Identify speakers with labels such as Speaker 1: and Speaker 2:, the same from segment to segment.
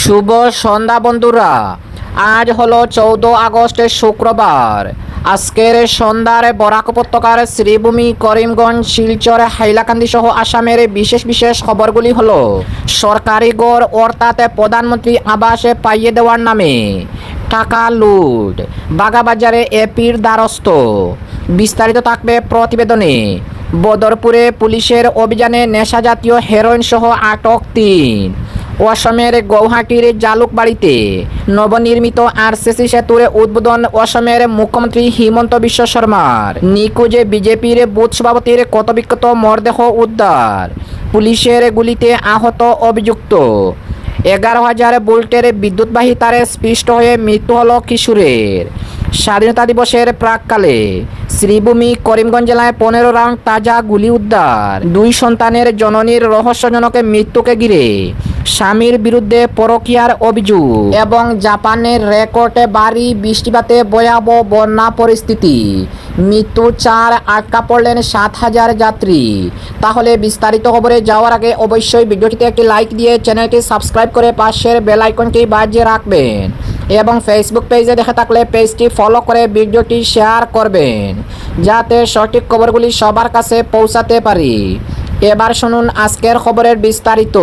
Speaker 1: শুভ সন্ধ্যা বন্ধুরা। আজ হলো 14 আগস্টের শুক্রবার। আজকের সন্ধ্যার বরাক উপত্যকার শ্রীভূমি, করিমগঞ্জ, শিলচর, হাইলাকান্দি সহ আসামের বিশেষ বিশেষ খবরগুলি হলো সরকারি গড় অর্থাৎ প্রধানমন্ত্রী আবাসে পাইয়ে দেওয়ার নামে টাকা লুট, বাগাবাজারে এপির দ্বারস্থ। বিস্তারিত থাকবে প্রতিবেদনে। বদরপুরে পুলিশের অভিযানে নেশাজাতীয় হেরোইন সহ আটক 3। অসমের গৌহাটির জালুকবাড়িতে নবনির্মিত আরসিসি সেতুর উদ্বোধন অসমের মুখ্যমন্ত্রী হিমন্ত বিশ্ব শর্মার। নিখোঁজে বিজেপির বুথ সভাপতির ক্ষতবিক্ষত মরদেহ উদ্ধার। পুলিশের গুলিতে আহত অভিযুক্ত। 11,000 ভোল্টের বিদ্যুৎবাহী তারে স্পৃষ্ট হয়ে মৃত্যু হল কিশোরের। স্বাধীনতা দিবসের প্রাককালে শ্রীভূমি, করিমগঞ্জ জেলায় 15 রাউন্ড তাজা গুলি উদ্ধার। 2 সন্তানের জননীর রহস্যজনক মৃত্যুকে ঘিরে স্বামীর বিরুদ্ধে পরকীয়ার অভিযোগ। এবং জাপানের রেকর্ডে ভারী বৃষ্টিপাতে ভয়াবহ বন্যা পরিস্থিতি। মৃত্যু 4, আটকা পড়লেন 7,000 যাত্রী। তাহলে বিস্তারিত খবরে যাওয়ার আগে অবশ্যই ভিডিওটিতে একটি লাইক দিয়ে চ্যানেলটি সাবস্ক্রাইব করে পাশের বেল আইকনটি বাজিয়ে রাখবেন এবং ফেসবুক পেজে দেখে থাকলে পেজটি ফলো করে ভিডিওটি শেয়ার করবেন যাতে সঠিক খবরগুলি সবার কাছে পৌঁছাতে পারি। এবার শুনুন আজকের খবরের বিস্তারিত।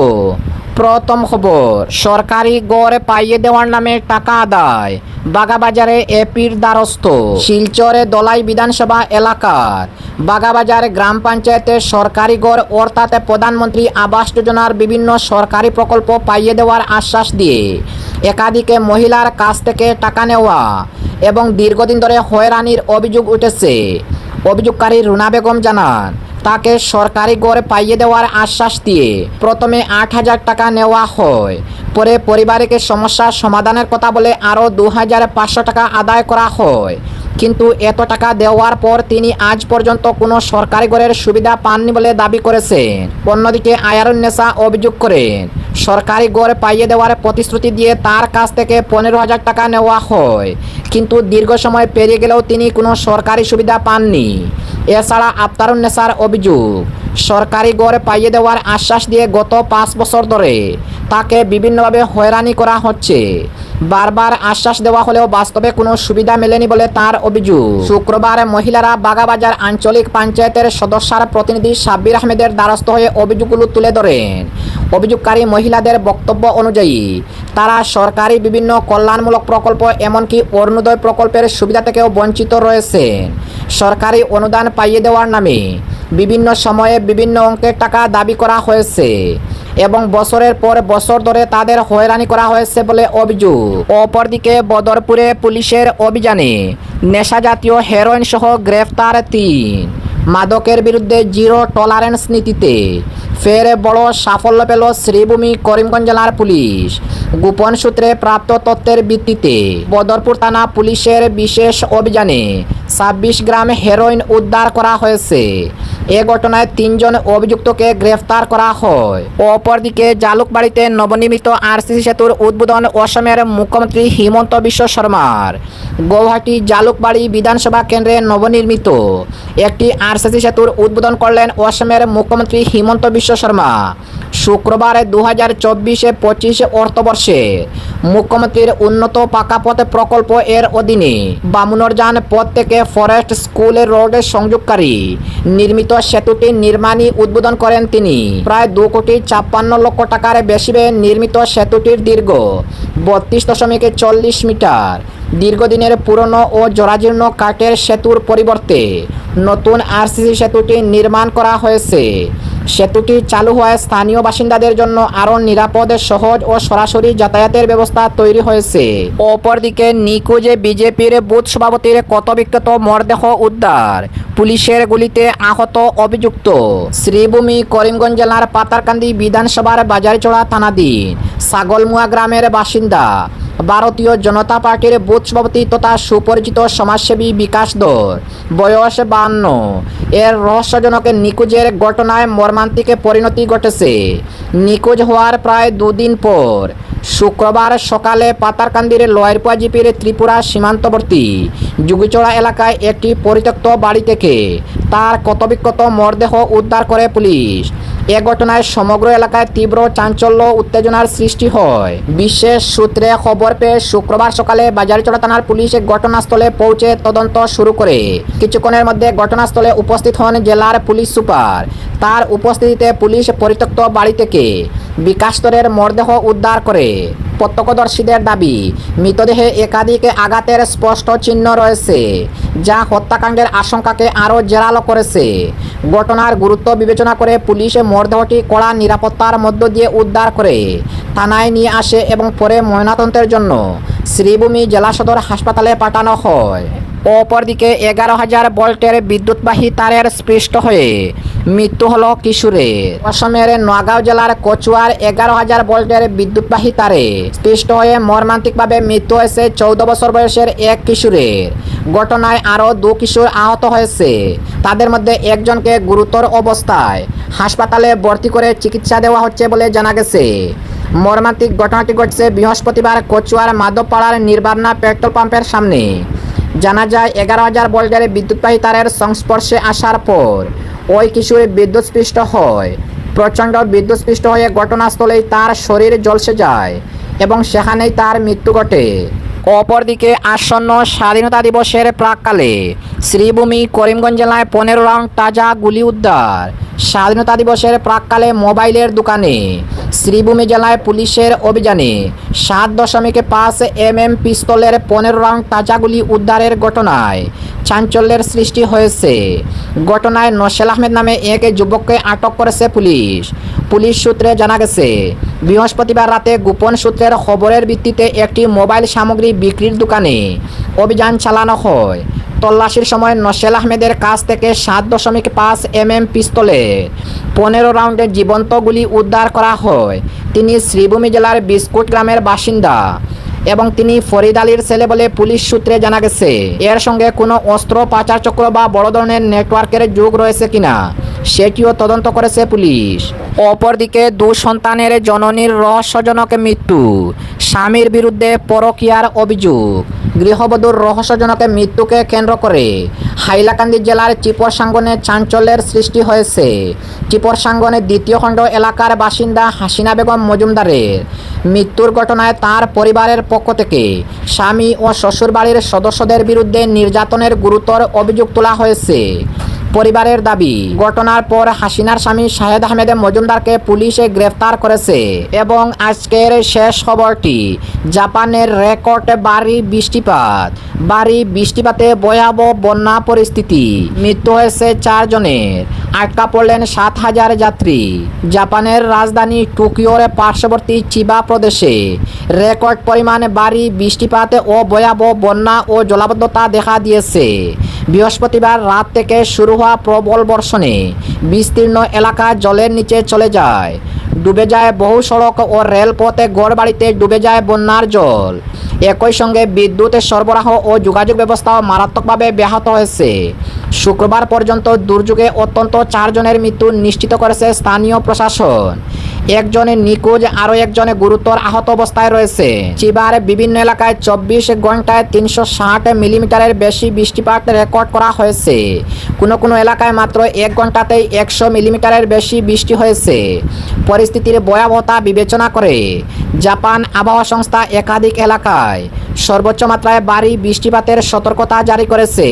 Speaker 1: প্রথম খবর, সরকারি গড় পাইয়ে দেওয়ার নামে টাকা আদায়, বাগাবাজারে এপির দ্বারস্থ। শিলচরে দলাই বিধানসভা এলাকার বাগাবাজার গ্রাম পঞ্চায়েতে সরকারি গড় অর্থাৎ প্রধানমন্ত্রী আবাস যোজনার বিভিন্ন সরকারি প্রকল্প পাইয়ে দেওয়ার আশ্বাস দিয়ে একাধিক মহিলার কাছ থেকে টাকা নেওয়া এবং দীর্ঘদিন ধরে হয়রানির অভিযোগ উঠেছে। অভিযোগকারী রুনা বেগম জানান, তাকে সরকারি গড় পাইয়ে দেওয়ার আশ্বাস দিয়ে প্রথমে 8,000 টাকা নেওয়া হয়। পরে পরিবারকে সমস্যার সমাধানের কথা বলে আরও 2,500 টাকা আদায় করা হয়। কিন্তু এত টাকা দেওয়ার পর তিনি আজ পর্যন্ত কোনো সরকারি গড়ের সুবিধা পাননি বলে দাবি করেছেন। অন্যদিকে আয়ারুন্নেসা অভিযোগ করেন, সরকারি গড় পাইয়ে দেওয়ার প্রতিশ্রুতি দিয়ে তার কাছ থেকে 15,000 টাকা নেওয়া হয়, কিন্তু দীর্ঘ সময় পেরিয়ে গেলেও তিনি কোনো সরকারি সুবিধা পাননি। এছাড়া আফতারুন্নেসার অভিযোগ, সরকারি গড় পাইয়ে দেওয়ার আশ্বাস দিয়ে গত 5 বছর ধরে তাকে বিভিন্নভাবে হয়রানি করা হচ্ছে। বারবার আশ্বাস দেওয়া হলেও বাস্তবে কোনো সুবিধা মেলেনি বলে তার অভিযোগ। শুক্রবার মহিলারা বাগাবাজার আঞ্চলিক পঞ্চায়েতের সদস্যার প্রতিনিধি সাব্বির আহমেদের দ্বারস্থ হয়ে অভিযোগগুলো তুলে ধরেন। অভিযোগকারী মহিলাদের বক্তব্য অনুযায়ী তারা সরকারি বিভিন্ন কল্যাণমূলক প্রকল্প এমনকি অরুণোদয় প্রকল্পের সুবিধা থেকেও বঞ্চিত রয়েছেন। সরকারি অনুদান পাইয়ে দেওয়ার নামে বিভিন্ন সময়ে বিভিন্ন অঙ্কের টাকা দাবি করা হয়েছে এবং বছরের পর বছর ধরে তাদের হয়রানি করা হয়েছে বলে অভিযোগ। অপরদিকে বদরপুরে পুলিশের অভিযানে নেশাজাতীয় হেরোইন সহ গ্রেফতার 3। মাদকের বিরুদ্ধে জিরো টলারেন্স নীতিতে ফের বড় সাফল্য পেল শ্রীভূমি, করিমগঞ্জ জেলার পুলিশ। গোপন সূত্রে প্রাপ্ত তথ্যের ভিত্তিতে বদরপুর থানা পুলিশের বিশেষ অভিযানে 26 গ্রাম হেরোইন উদ্ধার করা হয়েছে। এ ঘটনায় 3 জন অভিযুক্তকে গ্রেফতার করা হয়। অপরদিকে জালুকবাড়িতে নবনির্মিত আরসিসি সেতুর উদ্বোধন অসমের মুখ্যমন্ত্রী হিমন্ত বিশ্ব শর্মার। গৌহাটি জালুকবাড়ি বিধানসভা কেন্দ্রে নবনির্মিত একটি আরসিসি সেতুর উদ্বোধন করলেন অসমের মুখ্যমন্ত্রী হিমন্ত বিশ্ব শর্মা। শুক্রবার 2024-25 অর্থবর্ষে মুখ্যমন্ত্রীর উন্নত পাকাপথ প্রকল্প এর অধীনে বামুনরজান পথ থেকে ফরেস্ট স্কুল রোডের সংযোগকারী নির্মিত সেতুটি নির্মাণী উদ্বোধন করেন তিনি। প্রায় 2,54,00,000 টাকার বেশি ব্যয়ে নির্মিত সেতুটির দৈর্ঘ্য 32.40 মিটার। দীর্ঘদিনের পুরনো ও জরাজীর্ণ কাঠের সেতুর পরিবর্তে নতুন আরসিসি সেতুটি নির্মাণ করা হয়েছে। সেতুটি চালু হওয়ায় স্থানীয় বাসিন্দাদের জন্য আরও নিরাপদ, সহজ ও সরাসরি যাতায়াতের ব্যবস্থা তৈরি হয়েছে। অপরদিকে নিখোঁজে বিজেপির বুথ সভাপতির ক্ষতবিক্ষত মরদেহ উদ্ধার। পুলিশের গুলিতে আহত অভিযুক্ত। শ্রীভূমি, করিমগঞ্জ জেলার পাতারকান্দি বিধানসভার বাজারচড়া থানাধীন ছাগলমুয়া গ্রামের বাসিন্দা ভারতীয় জনতা পার্টির বুথ সভাপতি তথা সুপরিচিত সমাজসেবী বিকাশ দর, বয়স 52, এর রহস্যজনক নিখোঁজের ঘটনায় মর্মান্তিক পরিণতি ঘটেছে। নিখোঁজ হওয়ার প্রায় 2 দিন পর শুক্রবার সকালে পাতারকান্দির লয়েরপুয়া জিপির ত্রিপুরা সীমান্তবর্তী যুগিচড়া এলাকায় একটি পরিত্যক্ত বাড়ি থেকে তার ক্ষতবিক্ষত মরদেহ উদ্ধার করে পুলিশ। এ ঘটনায় সমগ্র এলাকায় তীব্র চাঞ্চল্য উত্তেজনার সৃষ্টি হয়। বিশেষ সূত্রে খবর পেয়ে শুক্রবার সকালে বাজারচড়া থানার পুলিশ ঘটনাস্থলে পৌঁছে তদন্ত শুরু করে। কিছুক্ষণের মধ্যে ঘটনাস্থলে উপস্থিত হন জেলার পুলিশ সুপার। তার উপস্থিতিতে পুলিশ পরিত্যক্ত বাড়ি থেকে বিকাশ স্তরের মরদেহ উদ্ধার করে। প্রত্যক্ষদর্শীদের দাবি, মৃতদেহে একাধিক আঘাতের স্পষ্ট চিহ্ন রয়েছে, যা হত্যাকাণ্ডের আশঙ্কাকে আরও জোরালো করেছে। ঘটনার গুরুত্ব বিবেচনা করে পুলিশ মরদেহটি কড়া নিরাপত্তার মধ্য দিয়ে উদ্ধার করে থানায় নিয়ে আসে এবং পরে ময়নাতদন্তের জন্য শ্রীভূমি জেলা সদর হাসপাতালে পাঠানো হয়। অপরদিকে 11,000 ভোল্টের বিদ্যুৎবাহী তারের স্পৃষ্ট হয়ে মৃত্যু হলো কিশোরের। অসমের নগাঁও জেলার কচুয়ার 11,000 ভোল্টের বিদ্যুৎবাহী তারে স্পৃষ্ট হয়ে মর্মান্তিকভাবে মৃত্যু হয়েছে 14 বছর বয়সের এক কিশোরের। ঘটনায় আরও 2 কিশোর আহত হয়েছে। তাদের মধ্যে একজনকে গুরুতর অবস্থায় হাসপাতালে ভর্তি করে চিকিৎসা দেওয়া হচ্ছে বলে জানা গেছে। মর্মান্তিক ঘটনাটি ঘটছে বৃহস্পতিবার কচুয়ার মাধবপাড়ার নির্বাণা পেট্রোল পাম্পের সামনে। জানা যায় 11,000 ভোল্টের বিদ্যুৎবাহী তারের সংস্পর্শে আসার পর ওই কিশোর বিদ্যুৎস্পৃষ্ট হয়। প্রচণ্ড বিদ্যুৎস্পৃষ্ট হয়ে ঘটনাস্থলেই তার শরীর ঝলসে যায় এবং সেখানেই তার মৃত্যু ঘটে। অপরদিকে আসন্ন স্বাধীনতা দিবসের প্রাক্কালে শ্রীভূমি করিমগঞ্জ জেলায় 15 রাউন্ড তাজা গুলি উদ্ধার। স্বাধীনতা দিবসের প্রাক্কালে মোবাইলের দোকানে শ্রীভূমি জেলায় পুলিশের অভিযানে 7.5 mm পিস্তলের 15 রাউন্ড তাজা গুলি উদ্ধারের ঘটনায় চাঞ্চল্যের সৃষ্টি হয়েছে। ঘটনায় নসেল আহমেদ নামে এক যুবককে আটক করেছে পুলিশ। পুলিশ সূত্রে জানা গেছে, বৃহস্পতিবার রাতে গোপন সূত্রের খবরের ভিত্তিতে একটি মোবাইল সামগ্রী বিক্রির দোকানে অভিযান চালানো হয়। তল্লাশির সময় নসেল আহমেদের কাছ থেকে 7.5 mm পিস্তলের 15 রাউন্ডের জীবন্ত গুলি উদ্ধার করা হয়। তিনি শ্রীভূমি জেলার বিস্কুট গ্রামের বাসিন্দা এবং তিনি ফরিদ আলীর ছেলে বলে পুলিশ সূত্রে জানা গেছে। এর সঙ্গে কোনো অস্ত্র পাচার চক্র বা বড় ধরনের নেটওয়ার্কের যোগ রয়েছে কিনা সেটিও তদন্ত করেছে পুলিশ। অপরদিকে 2 সন্তানের জননীর রহস্যজনক মৃত্যু, স্বামীর বিরুদ্ধে পরকীয়ার অভিযোগ। গৃহবধূর রহস্যজনক মৃত্যুকে কেন্দ্র করে হাইলাকান্দি জেলার চিপরসাঙ্গনে চাঞ্চল্যের সৃষ্টি হয়েছে। চিপরসাঙ্গনের 2 খণ্ড এলাকার বাসিন্দা হাসিনা বেগম মজুমদারের মৃত্যুর ঘটনায় তার পরিবারের পক্ষ থেকে স্বামী ও শ্বশুরবাড়ির সদস্যদের বিরুদ্ধে নির্যাতনের গুরুতর অভিযোগ তোলা হয়েছে। পরিবারের দাবি, ঘটনার পর হাসিনার স্বামী শাহেদ আহমেদ মজুমদারকে পুলিশে গ্রেফতার করেছে। এবং আজকের শেষ খবরটি, জাপানের রেকর্ড ভারী বৃষ্টিপাতে ভয়াবহ বন্যা পরিস্থিতি। মৃত্যু হয়েছে 4 জনের, আটকা পড়লেন 7,000 যাত্রী। জাপানের রাজধানী টোকিওর পার্শ্ববর্তী চিবা প্রদেশে রেকর্ড পরিমাণে ভারী বৃষ্টিপাত ও ভয়াবহ বন্যা ও জলাবদ্ধতা দেখা দিয়েছে। বৃহস্পতিবার রাত থেকে শুরু হওয়া প্রবল বর্ষণে বিস্তীর্ণ এলাকা জলের নিচে চলে যায়। ডুবে যায় বহু সড়ক ও রেলপথে, ঘরবাড়িতে ডুবে যায় বন্যার জল। একই সঙ্গে বিদ্যুৎ সরবরাহ ও যোগাযোগ ব্যবস্থাও মারাত্মকভাবে ব্যাহত হয়েছে। শুক্রবার পর্যন্ত দুর্যোগে অন্তত 4 জনের মৃত্যু নিশ্চিত করেছে স্থানীয় প্রশাসন। একজনের নিখোঁজ, আরও একজনে গুরুতর আহত অবস্থায় রয়েছে। চিবার বিভিন্ন এলাকায় 24 ঘন্টায় 360 মিলিমিটারের বেশি বৃষ্টিপাত রেকর্ড করা হয়েছে। কোনো এলাকায় মাত্র 1 ঘন্টাতেই 100 মিলিমিটারের বেশি বৃষ্টি হয়েছে। পরিস্থিতির ভয়াবহতা বিবেচনা করে জাপান আবহাওয়া সংস্থা একাধিক এলাকায় সর্বোচ্চ মাত্রায় ভারী বৃষ্টিপাতের সতর্কতা জারি করেছে।